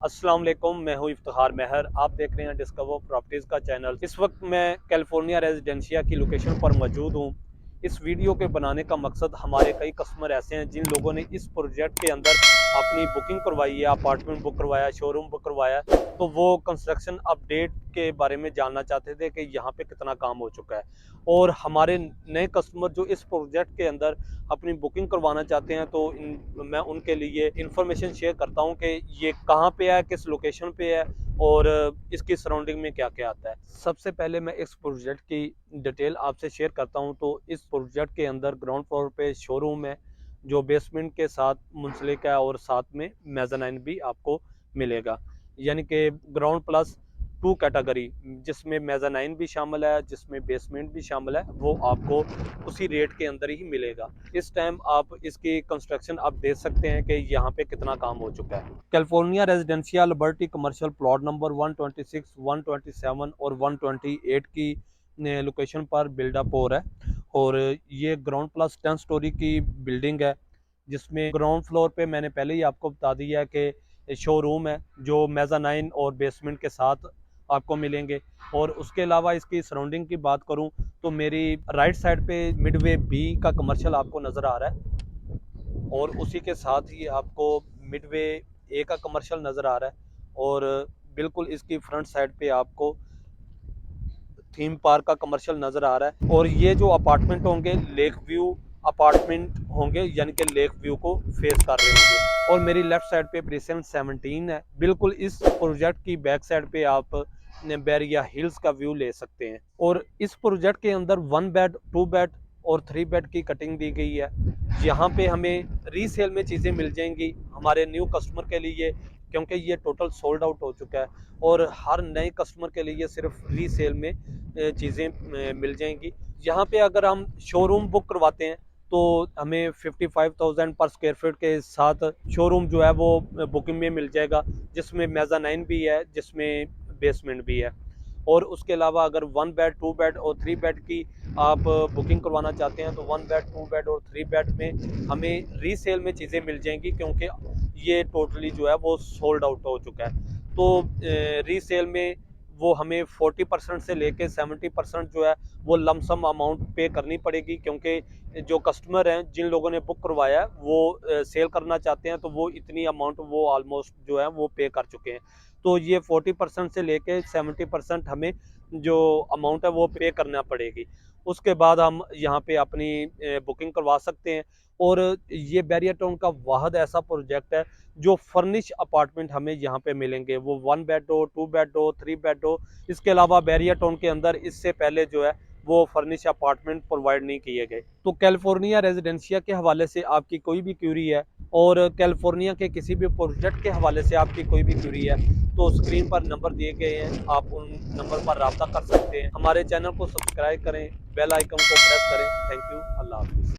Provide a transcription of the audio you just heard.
अस्सलाम वालेकुम, मैं हूँ इफ्तिखार महर। आप देख रहे हैं डिस्कवर प्रॉपर्टीज़ का चैनल। इस वक्त मैं कैलिफोर्निया रेजिडेंशिया की लोकेशन पर मौजूद हूँ। इस वीडियो के बनाने का मकसद, हमारे कई कस्टमर ऐसे हैं जिन लोगों ने इस प्रोजेक्ट के अंदर अपनी बुकिंग करवाई है, अपार्टमेंट बुक करवाया, शोरूम बुक करवाया, तो वो कंस्ट्रक्शन अपडेट के बारे में जानना चाहते थे कि यहाँ पे कितना काम हो चुका है। और हमारे नए कस्टमर जो इस प्रोजेक्ट के अंदर अपनी बुकिंग करवाना चाहते हैं, तो मैं उनके लिए इंफॉर्मेशन शेयर करता हूँ कि ये कहाँ पे है, किस लोकेशन पे है और इसकी सराउंडिंग में क्या क्या आता है। सबसे पहले मैं इस प्रोजेक्ट की डिटेल आपसे शेयर करता हूँ। तो इस प्रोजेक्ट के अंदर ग्राउंड फ्लोर पे शोरूम है जो बेसमेंट के साथ मुंसलिक है और साथ में मेज़ानाइन भी आपको मिलेगा, यानी कि ग्राउंड प्लस 2 कैटेगरी, जिसमें मेज़ानाइन भी शामिल है, जिसमें बेसमेंट भी शामिल है, वो आपको उसी रेट के अंदर ही मिलेगा। इस टाइम आप इसकी कंस्ट्रक्शन आप देख सकते हैं कि यहाँ पे कितना काम हो चुका है। California residencia liberty commercial plot number 126, 127 और 128 की लोकेशन पर बिल्डअप हो रहा है। और ये ग्राउंड प्लस 10 स्टोरी की बिल्डिंग है, जिसमें ग्राउंड फ्लोर पे मैंने पहले ही आपको बता दिया कि शोरूम है जो मेज़ानाइन और बेसमेंट के साथ आपको मिलेंगे। और उसके अलावा इसकी सराउंडिंग की बात करूं तो मेरी राइट साइड पे मिडवे बी का कमर्शियल आपको नज़र आ रहा है और उसी के साथ ही आपको मिडवे ए का कमर्शियल नज़र आ रहा है। और बिल्कुल इसकी फ्रंट साइड पे आपको थीम पार्क का कमर्शियल नज़र आ रहा है। और ये जो अपार्टमेंट होंगे लेक व्यू अपार्टमेंट होंगे, यानी कि लेक व्यू को फेस कर रहे होंगे। और मेरी लेफ्ट साइड पे प्रीसेंट 17 है। बिल्कुल इस प्रोजेक्ट की बैक साइड पे आप बैरिया हिल्स का व्यू ले सकते हैं। और इस प्रोजेक्ट के अंदर 1 बेड, 2 बेड और 3 बेड की कटिंग दी गई है। यहाँ पे हमें रीसेल में चीज़ें मिल जाएंगी हमारे न्यू कस्टमर के लिए, क्योंकि ये टोटल सोल्ड आउट हो चुका है। और हर नए कस्टमर के लिए सिर्फ रीसेल में चीज़ें मिल जाएंगी। यहाँ पे अगर हम शोरूम बुक करवाते हैं तो हमें 55,000 पर स्क्वायर फीट के साथ शोरूम जो है वो बुकिंग में मिल जाएगा, जिसमें मेज़ानाइन भी है, जिसमें बेसमेंट भी है। और उसके अलावा अगर 1 बेड, 2 बेड और 3 बेड की आप बुकिंग करवाना चाहते हैं तो 1 बेड, 2 बेड और 3 बेड में हमें रीसेल में चीज़ें मिल जाएंगी, क्योंकि ये टोटली जो है वो सोल्ड आउट हो चुका है। तो रीसेल में वो हमें 40% से लेके 70% जो है वो लमसम अमाउंट पे करनी पड़ेगी, क्योंकि जो कस्टमर हैं जिन लोगों ने बुक करवाया है वो सेल करना चाहते हैं, तो वो इतनी अमाउंट वो ऑलमोस्ट जो है वो पे कर चुके हैं। तो ये 40% से लेके 70% हमें जो अमाउंट है वो पे करना पड़ेगी। उसके बाद हम यहाँ पे अपनी बुकिंग करवा सकते हैं। और ये बैरियर टाउन का वाहद ऐसा प्रोजेक्ट है जो फर्निश अपार्टमेंट हमें यहाँ पे मिलेंगे, वो 1 बेड हो, 2 बेड हो, 3 बेड हो। इसके अलावा बैरियर टाउन के अंदर इससे पहले जो है वो फर्निश अपार्टमेंट प्रोवाइड नहीं किए गए। तो कैलिफोर्निया रेजिडेंशिया के हवाले से आपकी कोई भी क्यूरी है और कैलिफोर्निया के किसी भी प्रोजेक्ट के हवाले से आपकी कोई भी क्यूरी है, तो स्क्रीन पर नंबर दिए गए हैं, आप उन नंबर पर रब्ता कर सकते हैं। हमारे चैनल को सब्सक्राइब करें, बेल आइकन को प्रेस करें। Thank you. अल्लाह हाफ़िज़।